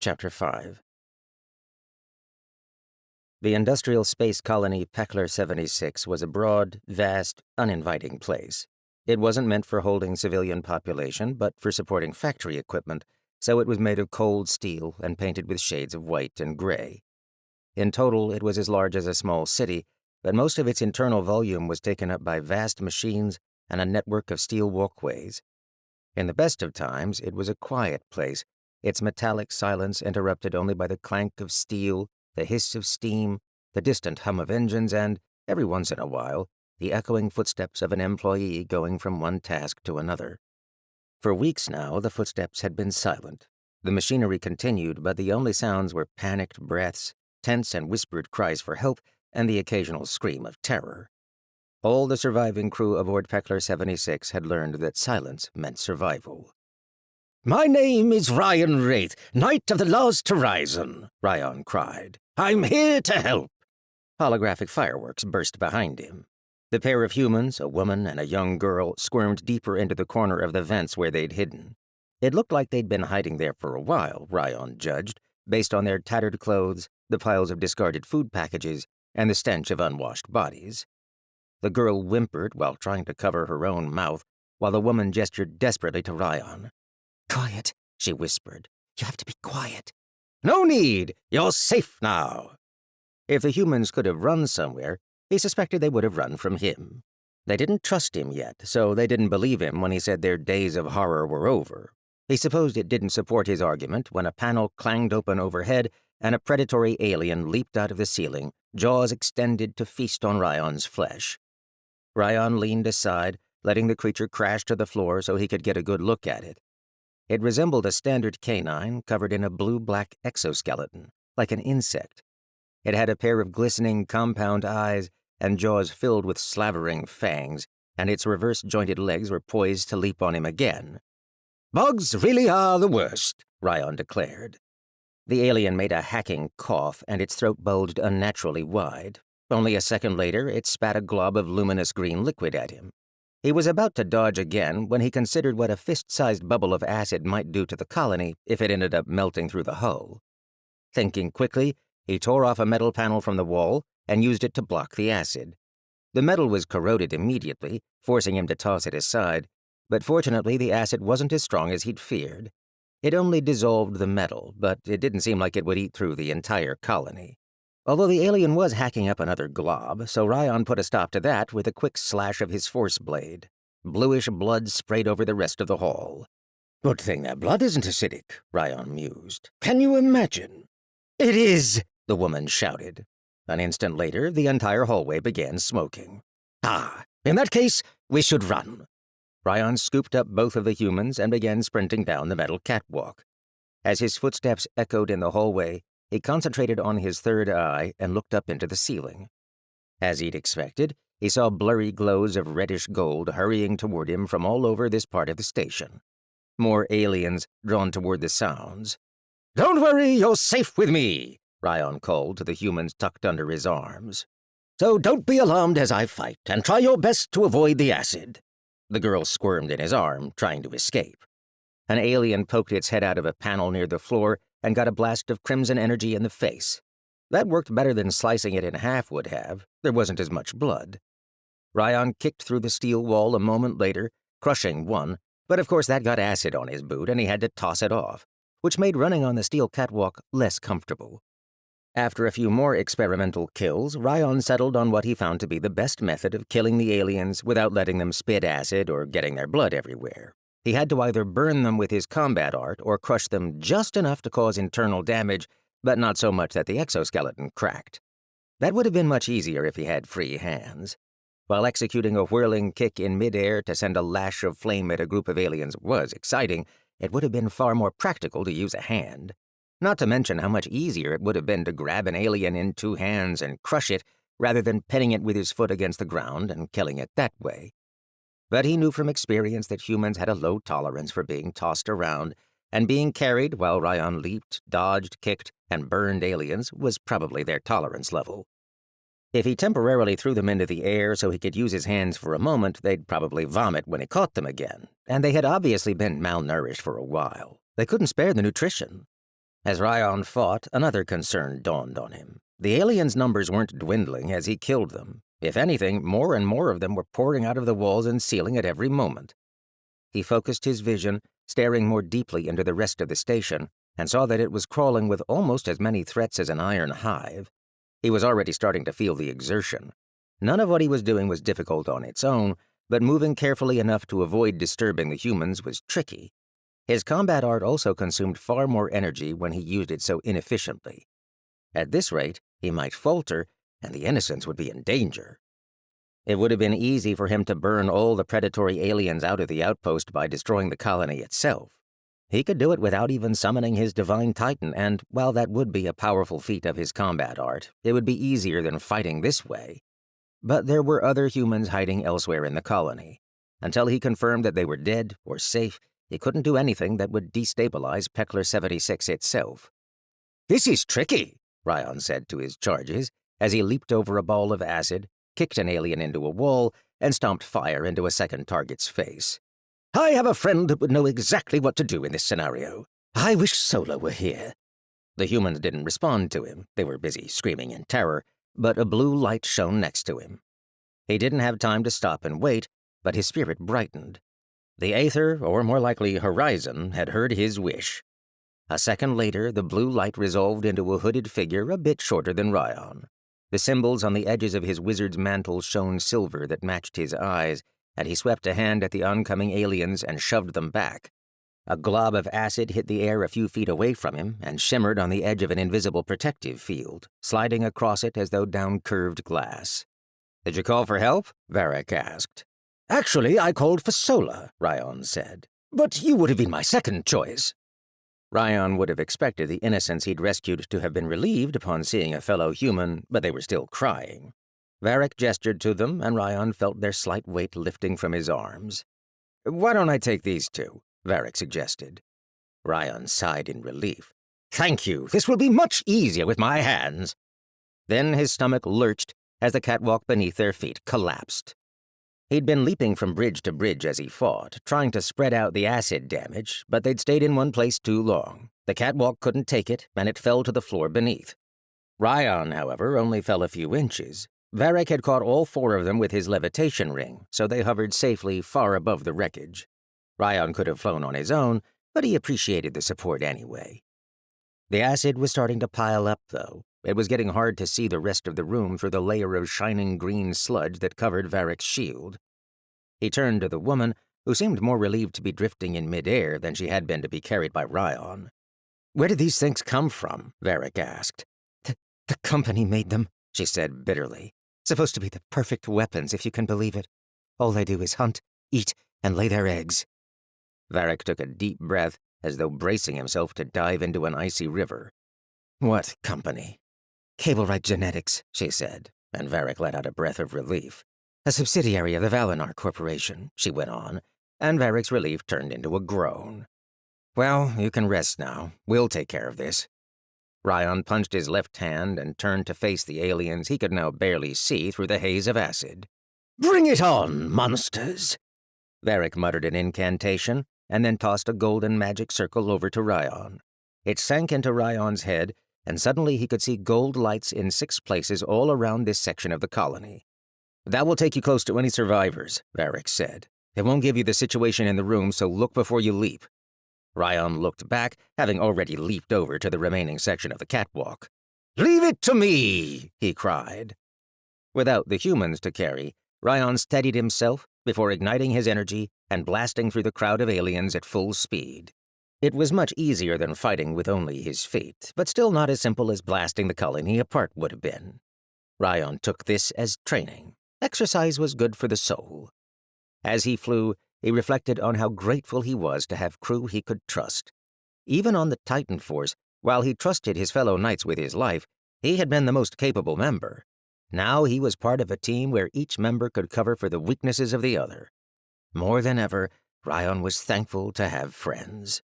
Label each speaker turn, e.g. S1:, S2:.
S1: Chapter 5. The industrial space colony Peckler 76 was a broad, vast, uninviting place. It wasn't meant for holding civilian population, but for supporting factory equipment, so it was made of cold steel and painted with shades of white and gray. In total, it was as large as a small city, but most of its internal volume was taken up by vast machines and a network of steel walkways. In the best of times, it was a quiet place, its metallic silence interrupted only by the clank of steel, the hiss of steam, the distant hum of engines, and, every once in a while, the echoing footsteps of an employee going from one task to another. For weeks now, the footsteps had been silent. The machinery continued, but the only sounds were panicked breaths, tense and whispered cries for help, and the occasional scream of terror. All the surviving crew aboard Peckler 76 had learned that silence meant survival.
S2: "My name is Ryan Wraith, Knight of the Lost Horizon," Ryan cried. "I'm here to help."
S1: Holographic fireworks burst behind him. The pair of humans, a woman and a young girl, squirmed deeper into the corner of the vents where they'd hidden. It looked like they'd been hiding there for a while, Ryan judged, based on their tattered clothes, the piles of discarded food packages, and the stench of unwashed bodies. The girl whimpered while trying to cover her own mouth, while the woman gestured desperately to Ryan.
S3: "Quiet," she whispered. "You have to be quiet."
S2: "No need! You're safe now."
S1: If the humans could have run somewhere, he suspected they would have run from him. They didn't trust him yet, so they didn't believe him when he said their days of horror were over. He supposed it didn't support his argument when a panel clanged open overhead and a predatory alien leaped out of the ceiling, jaws extended to feast on Ryan's flesh. Ryan leaned aside, letting the creature crash to the floor so he could get a good look at it. It resembled a standard canine covered in a blue-black exoskeleton, like an insect. It had a pair of glistening compound eyes and jaws filled with slavering fangs, and its reverse-jointed legs were poised to leap on him again.
S2: "Bugs really are the worst," Ryan declared.
S1: The alien made a hacking cough, and its throat bulged unnaturally wide. Only a second later, it spat a glob of luminous green liquid at him. He was about to dodge again when he considered what a fist-sized bubble of acid might do to the colony if it ended up melting through the hull. Thinking quickly, he tore off a metal panel from the wall and used it to block the acid. The metal was corroded immediately, forcing him to toss it aside, but fortunately the acid wasn't as strong as he'd feared. It only dissolved the metal, but it didn't seem like it would eat through the entire colony. Although the alien was hacking up another glob, so Ryan put a stop to that with a quick slash of his force blade. Bluish blood sprayed over the rest of the hall.
S2: "Good thing that blood isn't acidic," Ryan mused. "Can you imagine?"
S3: "It is!"
S1: the woman shouted. An instant later, the entire hallway began smoking.
S2: In that case, we should run."
S1: Ryan scooped up both of the humans and began sprinting down the metal catwalk. As his footsteps echoed in the hallway, he concentrated on his third eye and looked up into the ceiling. As he'd expected, he saw blurry glows of reddish gold hurrying toward him from all over this part of the station. More aliens drawn toward the sounds.
S2: "Don't worry, you're safe with me,"
S1: Ryan called to the humans tucked under his arms.
S2: "So don't be alarmed as I fight, and try your best to avoid the acid."
S1: The girl squirmed in his arm, trying to escape. An alien poked its head out of a panel near the floor and got a blast of crimson energy in the face. That worked better than slicing it in half would have. There wasn't as much blood. Ryan kicked through the steel wall a moment later, crushing one, but of course that got acid on his boot and he had to toss it off, which made running on the steel catwalk less comfortable. After a few more experimental kills, Ryan settled on what he found to be the best method of killing the aliens without letting them spit acid or getting their blood everywhere. He had to either burn them with his combat art or crush them just enough to cause internal damage, but not so much that the exoskeleton cracked. That would have been much easier if he had free hands. While executing a whirling kick in midair to send a lash of flame at a group of aliens was exciting, it would have been far more practical to use a hand. Not to mention how much easier it would have been to grab an alien in two hands and crush it, rather than pinning it with his foot against the ground and killing it that way. But he knew from experience that humans had a low tolerance for being tossed around, and being carried while Ryan leaped, dodged, kicked, and burned aliens was probably their tolerance level. If he temporarily threw them into the air so he could use his hands for a moment, they'd probably vomit when he caught them again, and they had obviously been malnourished for a while. They couldn't spare the nutrition. As Ryan fought, another concern dawned on him. The aliens' numbers weren't dwindling as he killed them. If anything, more and more of them were pouring out of the walls and ceiling at every moment. He focused his vision, staring more deeply into the rest of the station, and saw that it was crawling with almost as many threats as an iron hive. He was already starting to feel the exertion. None of what he was doing was difficult on its own, but moving carefully enough to avoid disturbing the humans was tricky. His combat art also consumed far more energy when he used it so inefficiently. At this rate, he might falter, and the innocents would be in danger. It would have been easy for him to burn all the predatory aliens out of the outpost by destroying the colony itself. He could do it without even summoning his divine titan, and while that would be a powerful feat of his combat art, it would be easier than fighting this way. But there were other humans hiding elsewhere in the colony. Until he confirmed that they were dead or safe, he couldn't do anything that would destabilize Peckler 76 itself.
S2: This is tricky,
S1: Ryan said to his charges as he leaped over a ball of acid, kicked an alien into a wall, and stomped fire into a second target's face.
S2: I have a friend that would know exactly what to do in this scenario. I wish Sola were here.
S1: The humans didn't respond to him. They were busy screaming in terror, but a blue light shone next to him. He didn't have time to stop and wait, but his spirit brightened. The Aether, or more likely Horizon, had heard his wish. A second later, the blue light resolved into a hooded figure a bit shorter than Ryan. The symbols on the edges of his wizard's mantle shone silver that matched his eyes, and he swept a hand at the oncoming aliens and shoved them back. A glob of acid hit the air a few feet away from him and shimmered on the edge of an invisible protective field, sliding across it as though down curved glass. "Did you call for help?" Varic asked.
S2: Actually, I called for Sola, Ryan said. But you would have been my second choice.
S1: Ryan would have expected the innocents he'd rescued to have been relieved upon seeing a fellow human, but they were still crying. Varic gestured to them, and Ryan felt their slight weight lifting from his arms. "Why don't I take these two?" Varic suggested. Ryan sighed in relief.
S2: "Thank you. This will be much easier with my hands."
S1: Then his stomach lurched as the catwalk beneath their feet collapsed. He'd been leaping from bridge to bridge as he fought, trying to spread out the acid damage, but they'd stayed in one place too long. The catwalk couldn't take it, and it fell to the floor beneath. Ryan, however, only fell a few inches. Varic had caught all four of them with his levitation ring, so they hovered safely far above the wreckage. Ryan could have flown on his own, but he appreciated the support anyway. The acid was starting to pile up, though. It was getting hard to see the rest of the room through the layer of shining green sludge that covered Varic's shield. He turned to the woman, who seemed more relieved to be drifting in midair than she had been to be carried by Ryan. "Where did these things come from?" Varic asked.
S3: The company made them," she said bitterly. "Supposed to be the perfect weapons, if you can believe it. All they do is hunt, eat, and lay their eggs."
S1: Varic took a deep breath, as though bracing himself to dive into an icy river. "What company?"
S3: "Cable-Right Genetics," she said, and Varic let out a breath of relief. "A subsidiary of the Valinar Corporation," she went on, and Varic's relief turned into a groan.
S1: "Well, you can rest now. We'll take care of this." Ryan punched his left hand and turned to face the aliens he could now barely see through the haze of acid.
S2: "Bring it on, monsters!"
S1: Varic muttered an incantation, and then tossed a golden magic circle over to Ryan. It sank into Ryan's head, and suddenly he could see gold lights in 6 places all around this section of the colony. "That will take you close to any survivors," Varic said. "It won't give you the situation in the room, so look before you leap." Ryan looked back, having already leaped over to the remaining section of the catwalk.
S2: "Leave it to me!" he cried.
S1: Without the humans to carry, Ryan steadied himself before igniting his energy and blasting through the crowd of aliens at full speed. It was much easier than fighting with only his feet, but still not as simple as blasting the colony apart would have been. Ryan took this as training. Exercise was good for the soul. As he flew, he reflected on how grateful he was to have crew he could trust. Even on the Titan Force, while he trusted his fellow knights with his life, he had been the most capable member. Now he was part of a team where each member could cover for the weaknesses of the other. More than ever, Ryan was thankful to have friends.